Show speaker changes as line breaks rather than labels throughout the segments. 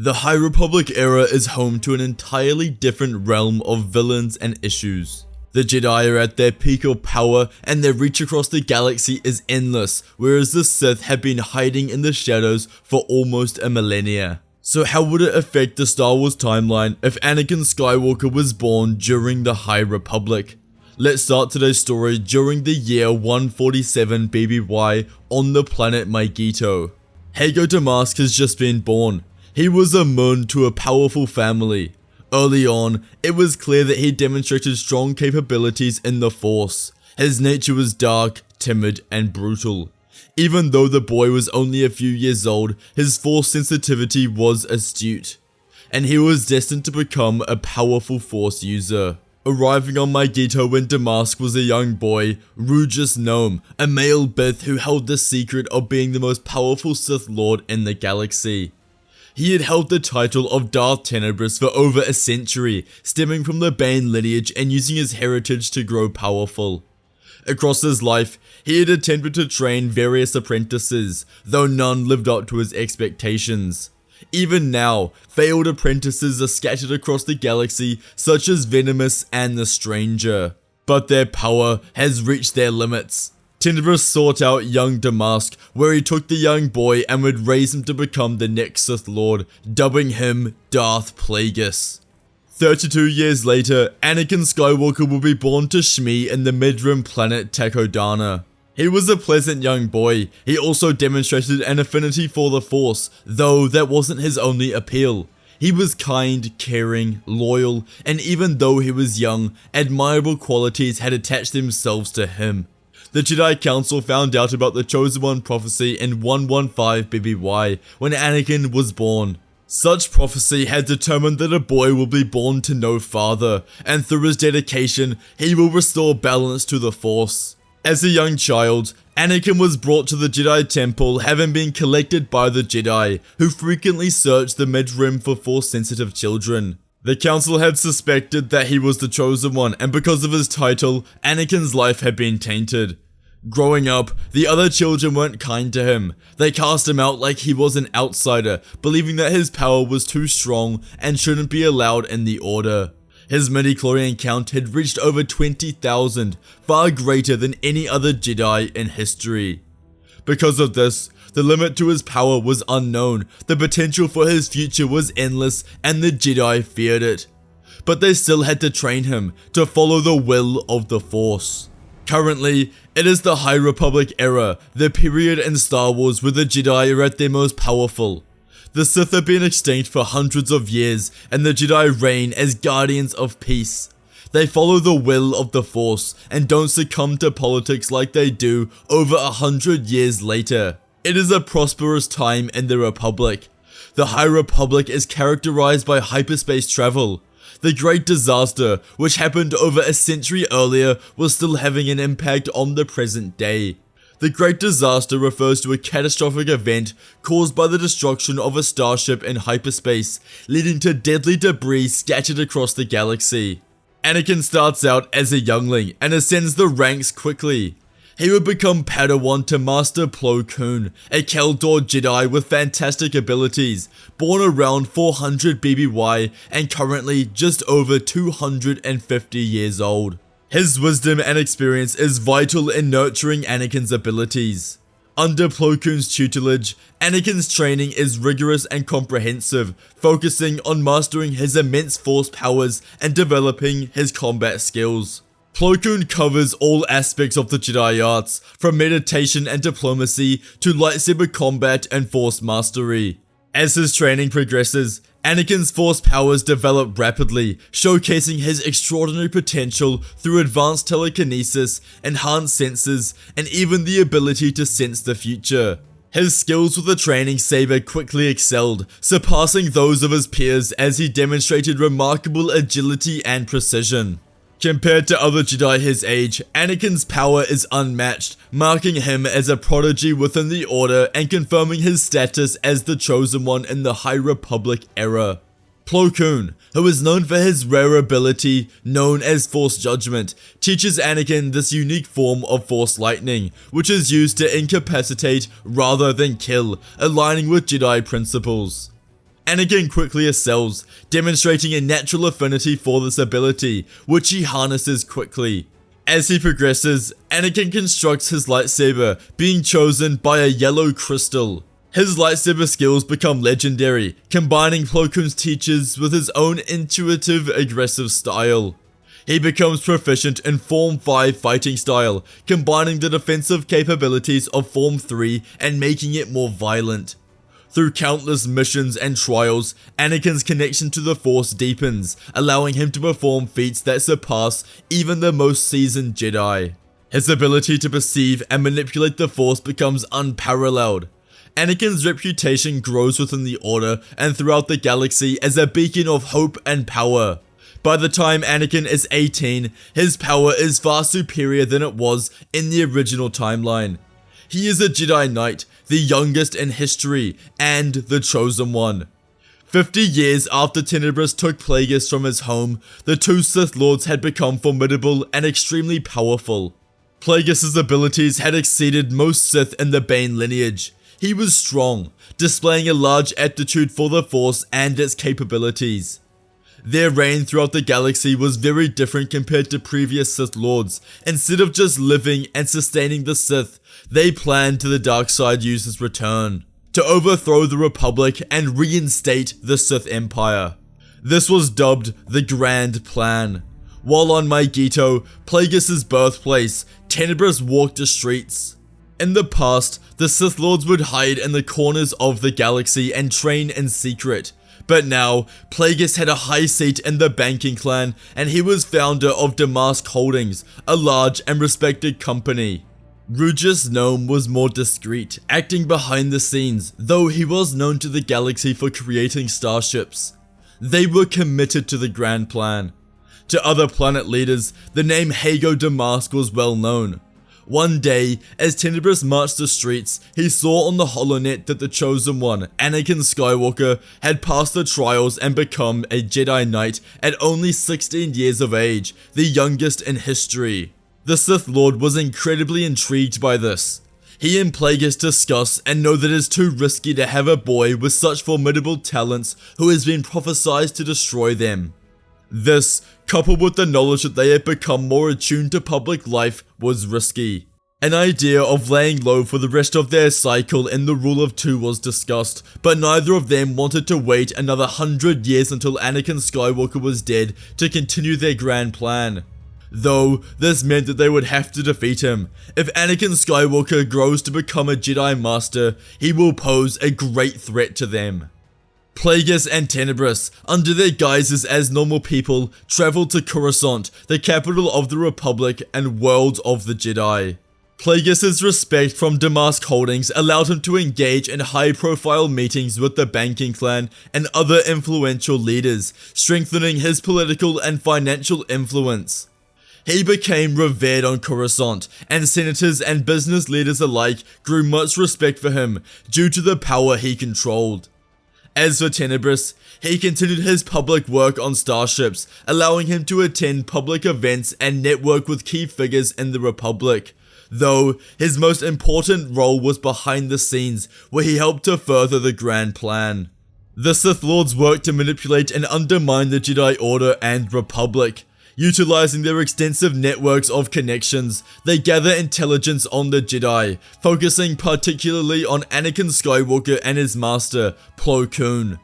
The High Republic era is home to an entirely different realm of villains and issues. The Jedi are at their peak of power and their reach across the galaxy is endless, whereas the Sith have been hiding in the shadows for almost a millennia. So how would it affect the Star Wars timeline if Anakin Skywalker was born during the High Republic? Let's start today's story during the year 147 BBY on the planet Mygeeto. Hago Damask has just been born. He was a Mun to a powerful family. Early on, it was clear that he demonstrated strong capabilities in the Force. His nature was dark, timid, and brutal. Even though the boy was only a few years old, his Force sensitivity was astute, and he was destined to become a powerful Force user. Arriving on Mygeeto when Damask was a young boy, Rugus Gnome, a male Bith who held the secret of being the most powerful Sith Lord in the galaxy. He had held the title of Darth Tenebrous for over a century, stemming from the Bane lineage and using his heritage to grow powerful. Across his life, he had attempted to train various apprentices, though none lived up to his expectations. Even now, failed apprentices are scattered across the galaxy, such as Venomous and the Stranger. But their power has reached their limits. Tenebrous sought out young Damask, where he took the young boy and would raise him to become the next Sith Lord, dubbing him Darth Plagueis. 32 years later, Anakin Skywalker will be born to Shmi in the mid-rim planet Takodana. He was a pleasant young boy. He also demonstrated an affinity for the Force, though that wasn't his only appeal. He was kind, caring, loyal, and even though he was young, admirable qualities had attached themselves to him. The Jedi Council found out about the Chosen One prophecy in 115 BBY when Anakin was born. Such prophecy had determined that a boy will be born to no father, and through his dedication, he will restore balance to the Force. As a young child, Anakin was brought to the Jedi Temple, having been collected by the Jedi, who frequently searched the Mid-Rim for Force-sensitive children. The Council had suspected that he was the Chosen One, and because of his title, Anakin's life had been tainted. Growing up, the other children weren't kind to him. They cast him out like he was an outsider, believing that his power was too strong and shouldn't be allowed in the Order. His midichlorian count had reached over 20,000, far greater than any other Jedi in history. Because of this, the limit to his power was unknown, the potential for his future was endless, and the Jedi feared it. But they still had to train him to follow the will of the Force. Currently, it is the High Republic era, the period in Star Wars where the Jedi are at their most powerful. The Sith have been extinct for hundreds of years, and the Jedi reign as guardians of peace. They follow the will of the Force, and don't succumb to politics like they do over 100 years later. It is a prosperous time in the Republic. The High Republic is characterized by hyperspace travel. The Great Disaster, which happened over a century earlier, was still having an impact on the present day. The Great Disaster refers to a catastrophic event caused by the destruction of a starship in hyperspace, leading to deadly debris scattered across the galaxy. Anakin starts out as a youngling and ascends the ranks quickly. He would become Padawan to Master Plo Koon, a Keldor Jedi with fantastic abilities, born around 400 BBY and currently just over 250 years old. His wisdom and experience is vital in nurturing Anakin's abilities. Under Plo Koon's tutelage, Anakin's training is rigorous and comprehensive, focusing on mastering his immense Force powers and developing his combat skills. Plo Koon covers all aspects of the Jedi arts, from meditation and diplomacy to lightsaber combat and Force mastery. As his training progresses, Anakin's Force powers develop rapidly, showcasing his extraordinary potential through advanced telekinesis, enhanced senses, and even the ability to sense the future. His skills with the training saber quickly excelled, surpassing those of his peers as he demonstrated remarkable agility and precision. Compared to other Jedi his age, Anakin's power is unmatched, marking him as a prodigy within the Order and confirming his status as the Chosen One in the High Republic era. Plo Koon, who is known for his rare ability, known as Force Judgment, teaches Anakin this unique form of Force Lightning, which is used to incapacitate rather than kill, aligning with Jedi principles. Anakin quickly excels, demonstrating a natural affinity for this ability, which he harnesses quickly. As he progresses, Anakin constructs his lightsaber, being chosen by a yellow crystal. His lightsaber skills become legendary, combining Plo Koon's teachings with his own intuitive, aggressive style. He becomes proficient in Form 5 fighting style, combining the defensive capabilities of Form 3 and making it more violent. Through countless missions and trials, Anakin's connection to the Force deepens, allowing him to perform feats that surpass even the most seasoned Jedi. His ability to perceive and manipulate the Force becomes unparalleled. Anakin's reputation grows within the Order and throughout the galaxy as a beacon of hope and power. By the time Anakin is 18, his power is far superior than it was in the original timeline. He is a Jedi Knight, the youngest in history, and the Chosen One. 50 years after Tenebrous took Plagueis from his home, the two Sith Lords had become formidable and extremely powerful. Plagueis' abilities had exceeded most Sith in the Bane lineage. He was strong, displaying a large aptitude for the Force and its capabilities. Their reign throughout the galaxy was very different compared to previous Sith Lords. Instead of just living and sustaining the Sith, they planned to the dark side use his return, to overthrow the Republic and reinstate the Sith Empire. This was dubbed the Grand Plan. While on Mygeeto, Plagueis' birthplace, Tenebrous walked the streets. In the past, the Sith Lords would hide in the corners of the galaxy and train in secret. But now, Plagueis had a high seat in the banking clan, and he was founder of Damask Holdings, a large and respected company. Rugus Gnome was more discreet, acting behind the scenes, though he was known to the galaxy for creating starships. They were committed to the Grand Plan. To other planet leaders, the name Hago Damask was well known. One day, as Tenebrous marched the streets, he saw on the holonet that the Chosen One, Anakin Skywalker, had passed the trials and become a Jedi Knight at only 16 years of age, the youngest in history. The Sith Lord was incredibly intrigued by this. He and Plagueis discuss and know that it is too risky to have a boy with such formidable talents who has been prophesied to destroy them. This, coupled with the knowledge that they had become more attuned to public life, was risky. An idea of laying low for the rest of their cycle in the Rule of Two was discussed, but neither of them wanted to wait another 100 years until Anakin Skywalker was dead to continue their grand plan. Though, this meant that they would have to defeat him. If Anakin Skywalker grows to become a Jedi Master, he will pose a great threat to them. Plagueis and Tenebrous, under their guises as normal people, traveled to Coruscant, the capital of the Republic and world of the Jedi. Plagueis' respect from Damask Holdings allowed him to engage in high-profile meetings with the banking clan and other influential leaders, strengthening his political and financial influence. He became revered on Coruscant, and senators and business leaders alike grew much respect for him due to the power he controlled. As for Tenebrous, he continued his public work on starships, allowing him to attend public events and network with key figures in the Republic. Though, his most important role was behind the scenes, where he helped to further the Grand Plan. The Sith Lords worked to manipulate and undermine the Jedi Order and Republic. Utilizing their extensive networks of connections, they gather intelligence on the Jedi, focusing particularly on Anakin Skywalker and his master, Plo Koon.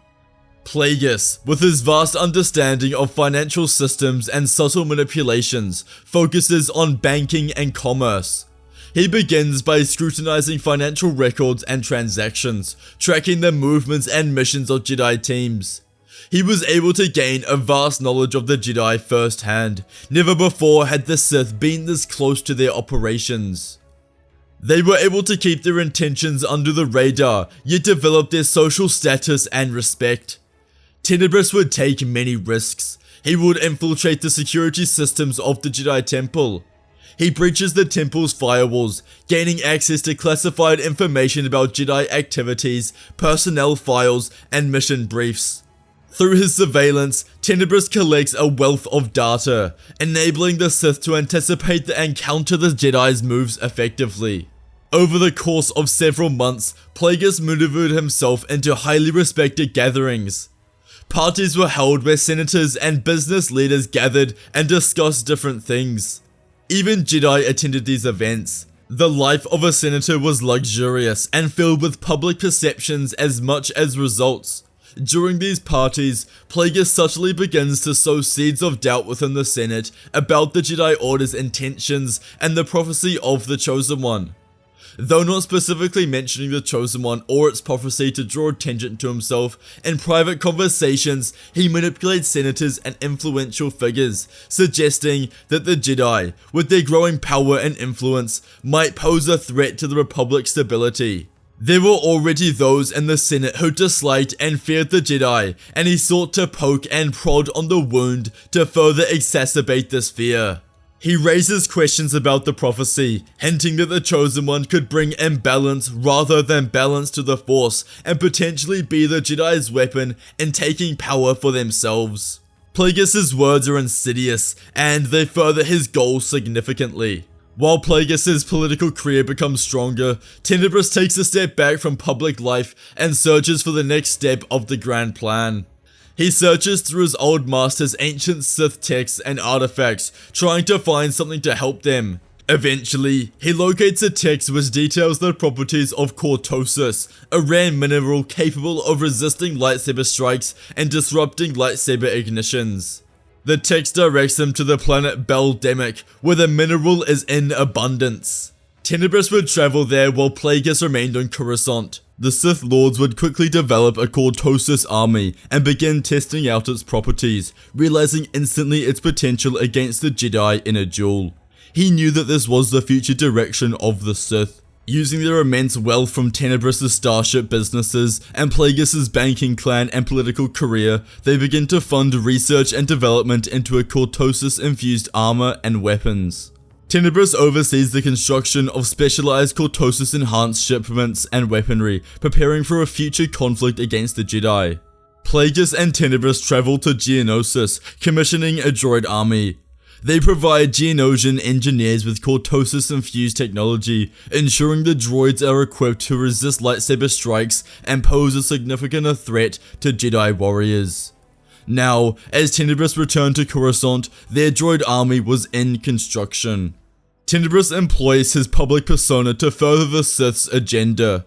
Plagueis, with his vast understanding of financial systems and subtle manipulations, focuses on banking and commerce. He begins by scrutinizing financial records and transactions, tracking the movements and missions of Jedi teams. He was able to gain a vast knowledge of the Jedi firsthand. Never before had the Sith been this close to their operations. They were able to keep their intentions under the radar, yet develop their social status and respect. Tenebrous would take many risks. He would infiltrate the security systems of the Jedi Temple. He breaches the temple's firewalls, gaining access to classified information about Jedi activities, personnel files, and mission briefs. Through his surveillance, Tenebrous collects a wealth of data, enabling the Sith to anticipate and counter the Jedi's moves effectively. Over the course of several months, Plagueis maneuvered himself into highly respected gatherings. Parties were held where senators and business leaders gathered and discussed different things. Even Jedi attended these events. The life of a senator was luxurious and filled with public perceptions as much as results. During these parties, Plagueis subtly begins to sow seeds of doubt within the Senate about the Jedi Order's intentions and the prophecy of the Chosen One. Though not specifically mentioning the Chosen One or its prophecy to draw attention to himself, in private conversations, he manipulates senators and influential figures, suggesting that the Jedi, with their growing power and influence, might pose a threat to the Republic's stability. There were already those in the Senate who disliked and feared the Jedi, and he sought to poke and prod on the wound to further exacerbate this fear. He raises questions about the prophecy, hinting that the Chosen One could bring imbalance rather than balance to the Force and potentially be the Jedi's weapon in taking power for themselves. Plagueis' words are insidious, and they further his goals significantly. While Plagueis' political career becomes stronger, Tenebrous takes a step back from public life and searches for the next step of the grand plan. He searches through his old master's ancient Sith texts and artifacts, trying to find something to help them. Eventually, he locates a text which details the properties of cortosis, a rare mineral capable of resisting lightsaber strikes and disrupting lightsaber ignitions. The text directs him to the planet Beldemic, where the mineral is in abundance. Tenebrous would travel there while Plagueis remained on Coruscant. The Sith Lords would quickly develop a cortosis army and begin testing out its properties, realizing instantly its potential against the Jedi in a duel. He knew that this was the future direction of the Sith. Using their immense wealth from Tenebrous' starship businesses and Plagueis' banking clan and political career, they begin to fund research and development into a cortosis-infused armor and weapons. Tenebrous oversees the construction of specialized cortosis-enhanced shipments and weaponry, preparing for a future conflict against the Jedi. Plagueis and Tenebrous travel to Geonosis, commissioning a droid army. They provide Geonosian engineers with cortosis-infused technology, ensuring the droids are equipped to resist lightsaber strikes and pose a significant threat to Jedi warriors. Now, as Tenebrous returned to Coruscant, their droid army was in construction. Tenebrous employs his public persona to further the Sith's agenda.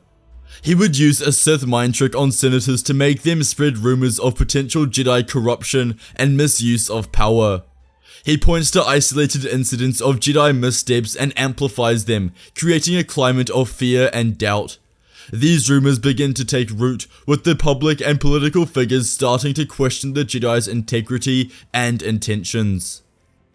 He would use a Sith mind trick on senators to make them spread rumors of potential Jedi corruption and misuse of power. He points to isolated incidents of Jedi missteps and amplifies them, creating a climate of fear and doubt. These rumors begin to take root, with the public and political figures starting to question the Jedi's integrity and intentions.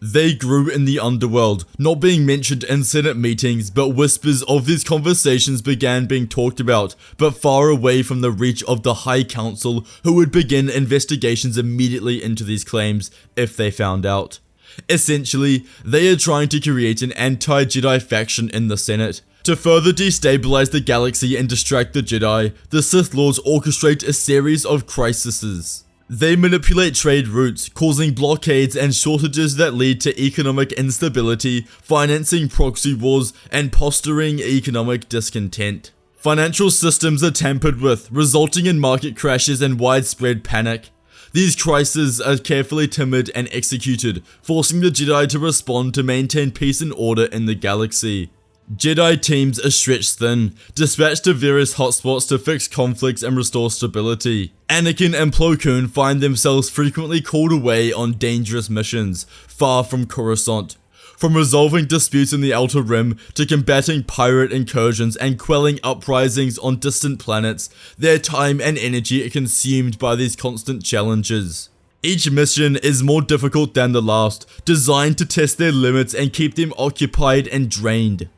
They grew in the underworld, not being mentioned in Senate meetings, but whispers of these conversations began being talked about, but far away from the reach of the High Council, who would begin investigations immediately into these claims if they found out. Essentially, they are trying to create an anti-Jedi faction in the Senate. To further destabilize the galaxy and distract the Jedi, the Sith Lords orchestrate a series of crises. They manipulate trade routes, causing blockades and shortages that lead to economic instability, financing proxy wars, and fostering economic discontent. Financial systems are tampered with, resulting in market crashes and widespread panic. These crises are carefully timed and executed, forcing the Jedi to respond to maintain peace and order in the galaxy. Jedi teams are stretched thin, dispatched to various hotspots to fix conflicts and restore stability. Anakin and Plo Koon find themselves frequently called away on dangerous missions, far from Coruscant. From resolving disputes in the Outer Rim to combating pirate incursions and quelling uprisings on distant planets, their time and energy are consumed by these constant challenges. Each mission is more difficult than the last, designed to test their limits and keep them occupied and drained.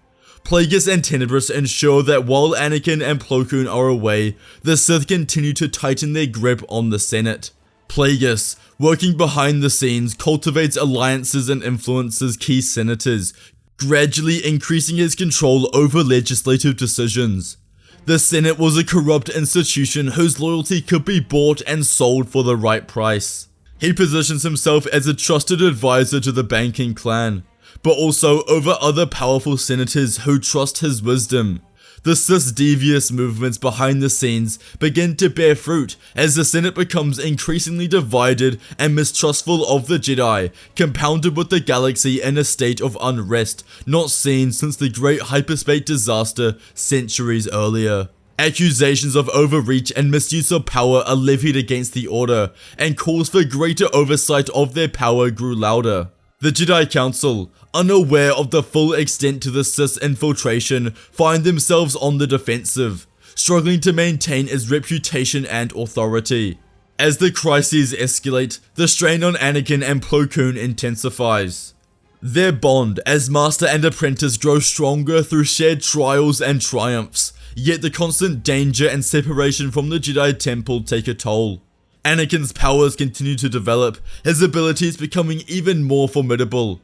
Plagueis and Tenebrous ensure that while Anakin and Plo Koon are away, the Sith continue to tighten their grip on the Senate. Plagueis, working behind the scenes, cultivates alliances and influences key senators, gradually increasing his control over legislative decisions. The Senate was a corrupt institution whose loyalty could be bought and sold for the right price. He positions himself as a trusted advisor to the banking clan. but also over other powerful senators who trust his wisdom. The Sith's devious movements behind the scenes begin to bear fruit as the Senate becomes increasingly divided and mistrustful of the Jedi, compounded with the galaxy in a state of unrest not seen since the great hyperspace disaster centuries earlier. Accusations of overreach and misuse of power are levied against the Order, and calls for greater oversight of their power grew louder. The Jedi Council, unaware of the full extent to the Sith's infiltration, find themselves on the defensive, struggling to maintain its reputation and authority. As the crises escalate, the strain on Anakin and Plo Koon intensifies. Their bond as master and apprentice grows stronger through shared trials and triumphs, yet the constant danger and separation from the Jedi Temple take a toll. Anakin's powers continue to develop, his abilities becoming even more formidable.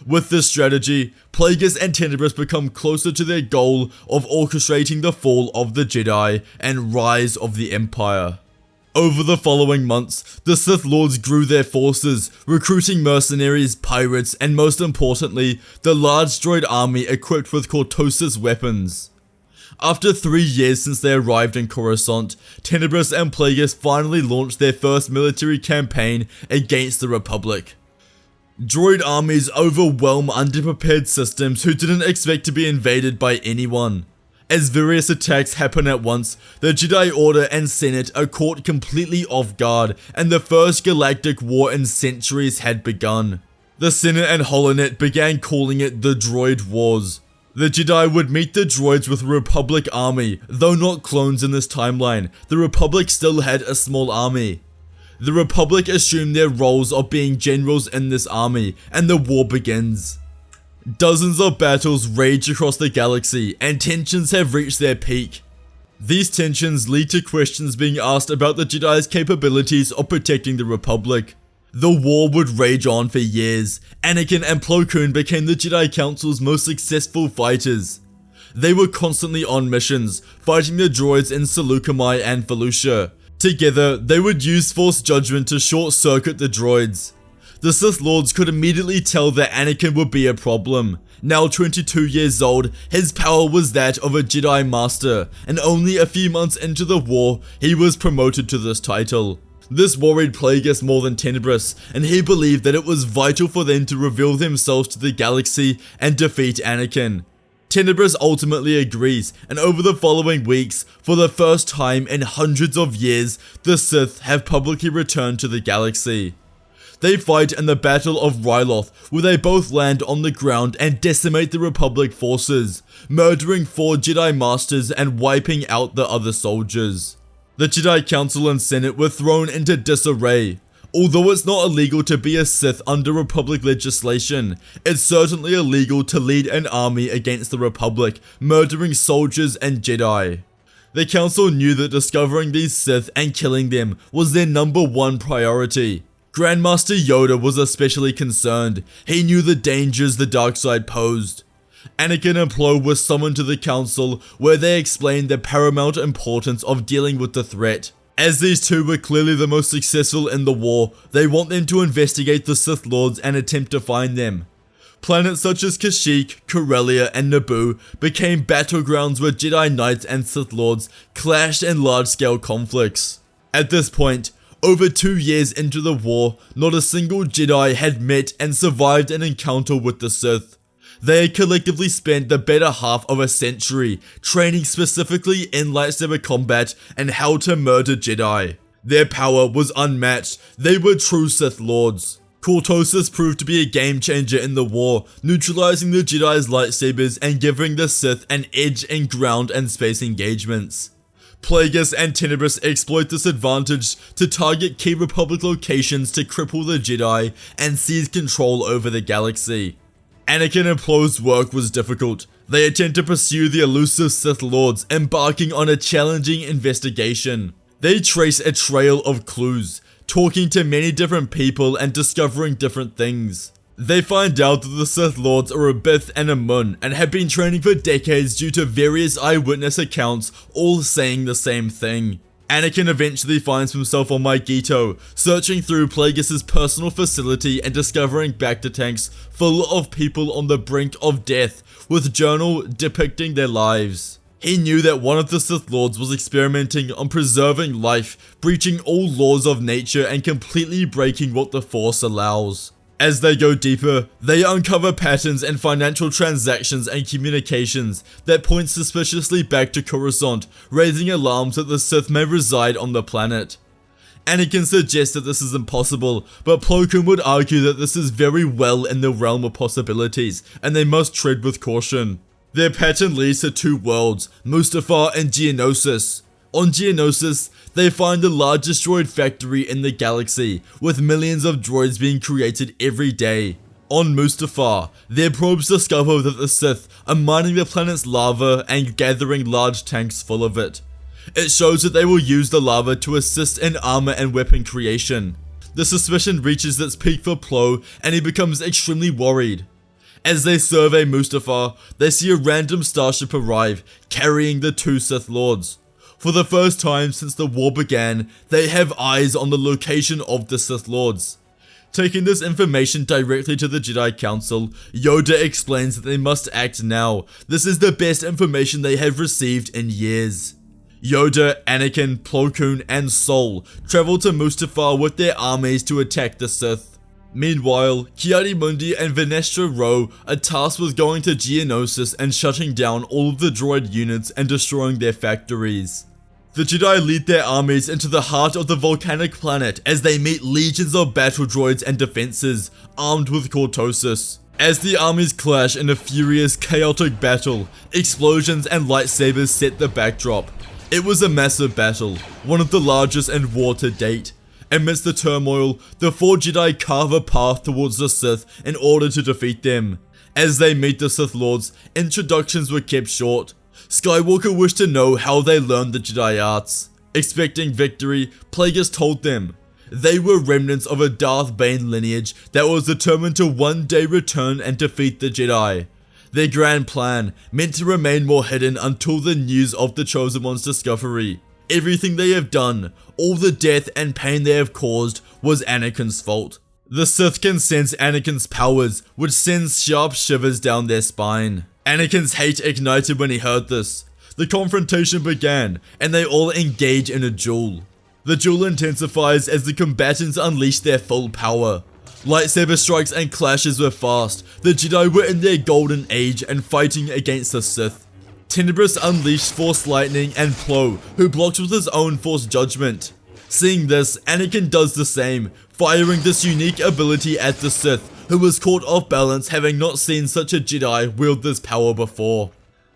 With this strategy, Plagueis and Tenebrous become closer to their goal of orchestrating the fall of the Jedi and rise of the Empire. Over the following months, the Sith Lords grew their forces, recruiting mercenaries, pirates, and most importantly, the large droid army equipped with Cortosis weapons. After 3 years since they arrived in Coruscant, Tenebrous and Plagueis finally launched their first military campaign against the Republic. Droid armies overwhelm underprepared systems who didn't expect to be invaded by anyone. As various attacks happen at once, the Jedi Order and Senate are caught completely off guard, and the first galactic war in centuries had begun. The Senate and Holonet began calling it the Droid Wars. The Jedi would meet the droids with a Republic army, though not clones in this timeline. The Republic still had a small army. The Republic assumed their roles of being generals in this army, and the war begins. Dozens of battles rage across the galaxy, and tensions have reached their peak. These tensions lead to questions being asked about the Jedi's capabilities of protecting the Republic. The war would rage on for years. Anakin and Plo Koon became the Jedi Council's most successful fighters. They were constantly on missions, fighting the droids in Seleucami and Felucia. Together, they would use Force judgment to short-circuit the droids. The Sith Lords could immediately tell that Anakin would be a problem. Now 22 years old, his power was that of a Jedi Master, and only a few months into the war, he was promoted to this title. This worried Plagueis more than Tenebrous, and he believed that it was vital for them to reveal themselves to the galaxy and defeat Anakin. Tenebrous ultimately agrees, and over the following weeks, for the first time in hundreds of years, the Sith have publicly returned to the galaxy. They fight in the Battle of Ryloth, where they both land on the ground and decimate the Republic forces, murdering 4 Jedi Masters and wiping out the other soldiers. The Jedi Council and Senate were thrown into disarray. Although it's not illegal to be a Sith under Republic legislation, it's certainly illegal to lead an army against the Republic, murdering soldiers and Jedi. The Council knew that discovering these Sith and killing them was their #1 priority. Grandmaster Yoda was especially concerned. He knew the dangers the dark side posed. Anakin and Plo were summoned to the council, where they explained the paramount importance of dealing with the threat. As these two were clearly the most successful in the war, they want them to investigate the Sith Lords and attempt to find them. Planets such as Kashyyyk, Corellia, and Naboo became battlegrounds where Jedi Knights and Sith Lords clashed in large-scale conflicts. At this point, over 2 years into the war, not a single Jedi had met and survived an encounter with the Sith. They had collectively spent the better half of a century training specifically in lightsaber combat and how to murder Jedi. Their power was unmatched. They were true Sith Lords. Cortosis proved to be a game changer in the war, neutralizing the Jedi's lightsabers and giving the Sith an edge in ground and space engagements. Plagueis and Tenebrous exploit this advantage to target key Republic locations to cripple the Jedi and seize control over the galaxy. Anakin and Plo's work was difficult. They attempt to pursue the elusive Sith Lords, embarking on a challenging investigation. They trace a trail of clues, talking to many different people and discovering different things. They find out that the Sith Lords are a Bith and a Mun and have been training for decades due to various eyewitness accounts all saying the same thing. Anakin eventually finds himself on Mygeeto, searching through Plagueis' personal facility and discovering Bacta tanks full of people on the brink of death, with journal depicting their lives. He knew that one of the Sith Lords was experimenting on preserving life, breaching all laws of nature and completely breaking what the Force allows. As they go deeper, they uncover patterns in financial transactions and communications that point suspiciously back to Coruscant, raising alarms that the Sith may reside on the planet. Anakin suggests that this is impossible, but Plo Koon would argue that this is very well in the realm of possibilities, and they must tread with caution. Their pattern leads to two worlds, Mustafar and Geonosis. On Geonosis, they find the largest droid factory in the galaxy, with millions of droids being created every day. On Mustafar, their probes discover that the Sith are mining the planet's lava and gathering large tanks full of it. It shows that they will use the lava to assist in armor and weapon creation. The suspicion reaches its peak for Plo, and he becomes extremely worried. As they survey Mustafar, they see a random starship arrive, carrying the two Sith Lords. For the first time since the war began, they have eyes on the location of the Sith Lords. Taking this information directly to the Jedi Council, Yoda explains that they must act now. This is the best information they have received in years. Yoda, Anakin, Plo Koon, and Sol travel to Mustafar with their armies to attack the Sith. Meanwhile, Ki-Adi-Mundi and Venestra Rho are tasked with going to Geonosis and shutting down all of the droid units and destroying their factories. The Jedi lead their armies into the heart of the volcanic planet as they meet legions of battle droids and defenses, armed with cortosis. As the armies clash in a furious, chaotic battle, explosions and lightsabers set the backdrop. It was a massive battle, one of the largest in war to date. Amidst the turmoil, the four Jedi carve a path towards the Sith in order to defeat them. As they meet the Sith Lords, introductions were kept short. Skywalker wished to know how they learned the Jedi arts. Expecting victory, Plagueis told them. They were remnants of a Darth Bane lineage that was determined to one day return and defeat the Jedi. Their grand plan, meant to remain more hidden until the news of the Chosen One's discovery. Everything they have done, all the death and pain they have caused, was Anakin's fault. The Sith can sense Anakin's powers, which sends sharp shivers down their spine. Anakin's hate ignited when he heard this. The confrontation began, and they all engage in a duel. The duel intensifies as the combatants unleash their full power. Lightsaber strikes and clashes were fast. The Jedi were in their golden age and fighting against the Sith. Tenebrous unleashed Force Lightning and Plo, who blocked with his own Force Judgment. Seeing this, Anakin does the same, firing this unique ability at the Sith, who was caught off balance having not seen such a Jedi wield this power before.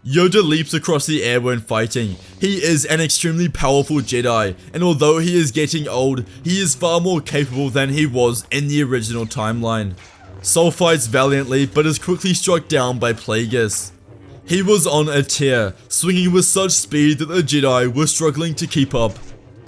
Yoda leaps across the air when fighting. He is an extremely powerful Jedi, and although he is getting old, he is far more capable than he was in the original timeline. Sol fights valiantly but is quickly struck down by Plagueis. He was on a tear, swinging with such speed that the Jedi were struggling to keep up.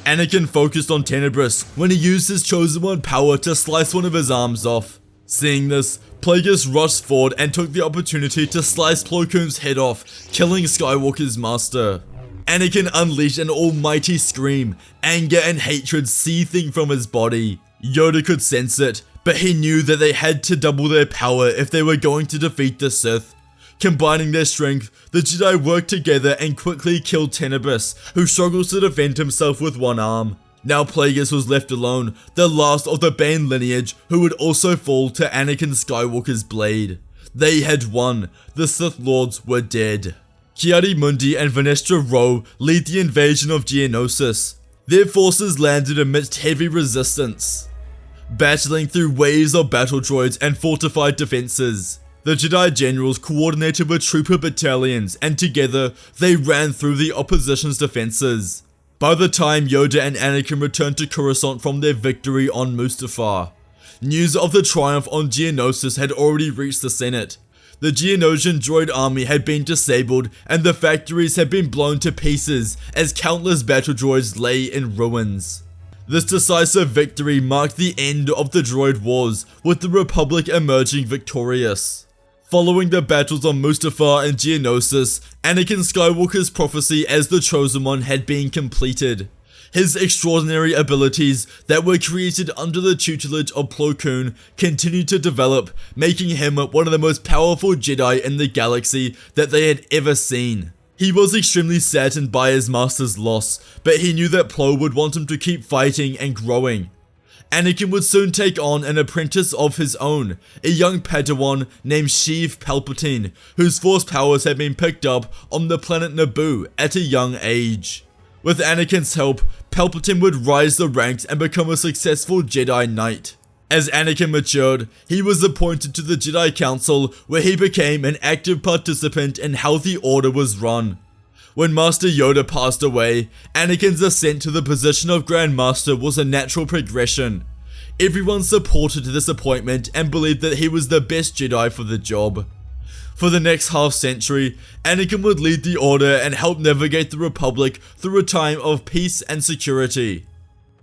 Anakin focused on Tenebrous when he used his Chosen One power to slice one of his arms off. Seeing this, Plagueis rushed forward and took the opportunity to slice Plo Koon's head off, killing Skywalker's master. Anakin unleashed an almighty scream, anger and hatred seething from his body. Yoda could sense it, but he knew that they had to double their power if they were going to defeat the Sith. Combining their strength, the Jedi worked together and quickly killed Tenebrous, who struggles to defend himself with one arm. Now Plagueis was left alone, the last of the Bane lineage, who would also fall to Anakin Skywalker's blade. They had won. The Sith Lords were dead. Ki-Adi-Mundi and Venestra Rho lead the invasion of Geonosis. Their forces landed amidst heavy resistance, battling through waves of battle droids and fortified defenses. The Jedi generals coordinated with trooper battalions, and together they ran through the opposition's defenses. By the time Yoda and Anakin returned to Coruscant from their victory on Mustafar, news of the triumph on Geonosis had already reached the Senate. The Geonosian droid army had been disabled and the factories had been blown to pieces as countless battle droids lay in ruins. This decisive victory marked the end of the Droid Wars, with the Republic emerging victorious. Following the battles on Mustafar and Geonosis, Anakin Skywalker's prophecy as the Chosen One had been completed. His extraordinary abilities that were created under the tutelage of Plo Koon continued to develop, making him one of the most powerful Jedi in the galaxy that they had ever seen. He was extremely saddened by his master's loss, but he knew that Plo would want him to keep fighting and growing. Anakin would soon take on an apprentice of his own, a young Padawan named Sheev Palpatine, whose force powers had been picked up on the planet Naboo at a young age. With Anakin's help, Palpatine would rise the ranks and become a successful Jedi Knight. As Anakin matured, he was appointed to the Jedi Council, where he became an active participant in how the Order was run. When Master Yoda passed away, Anakin's ascent to the position of Grand Master was a natural progression. Everyone supported this appointment and believed that he was the best Jedi for the job. For the next half-century, Anakin would lead the Order and help navigate the Republic through a time of peace and security.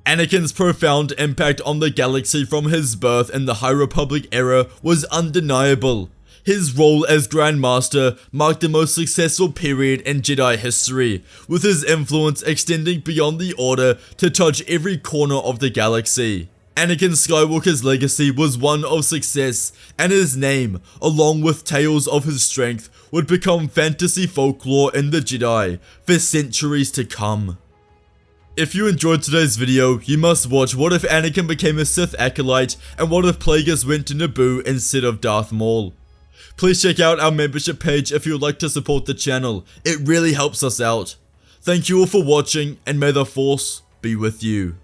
Anakin's profound impact on the galaxy from his birth in the High Republic era was undeniable. His role as Grand Master marked the most successful period in Jedi history, with his influence extending beyond the Order to touch every corner of the galaxy. Anakin Skywalker's legacy was one of success, and his name, along with tales of his strength, would become fantasy folklore in the Jedi for centuries to come. If you enjoyed today's video, you must watch What If Anakin Became a Sith Acolyte and What If Plagueis Went to Naboo instead of Darth Maul. Please check out our membership page if you would like to support the channel, it really helps us out. Thank you all for watching, and may the Force be with you.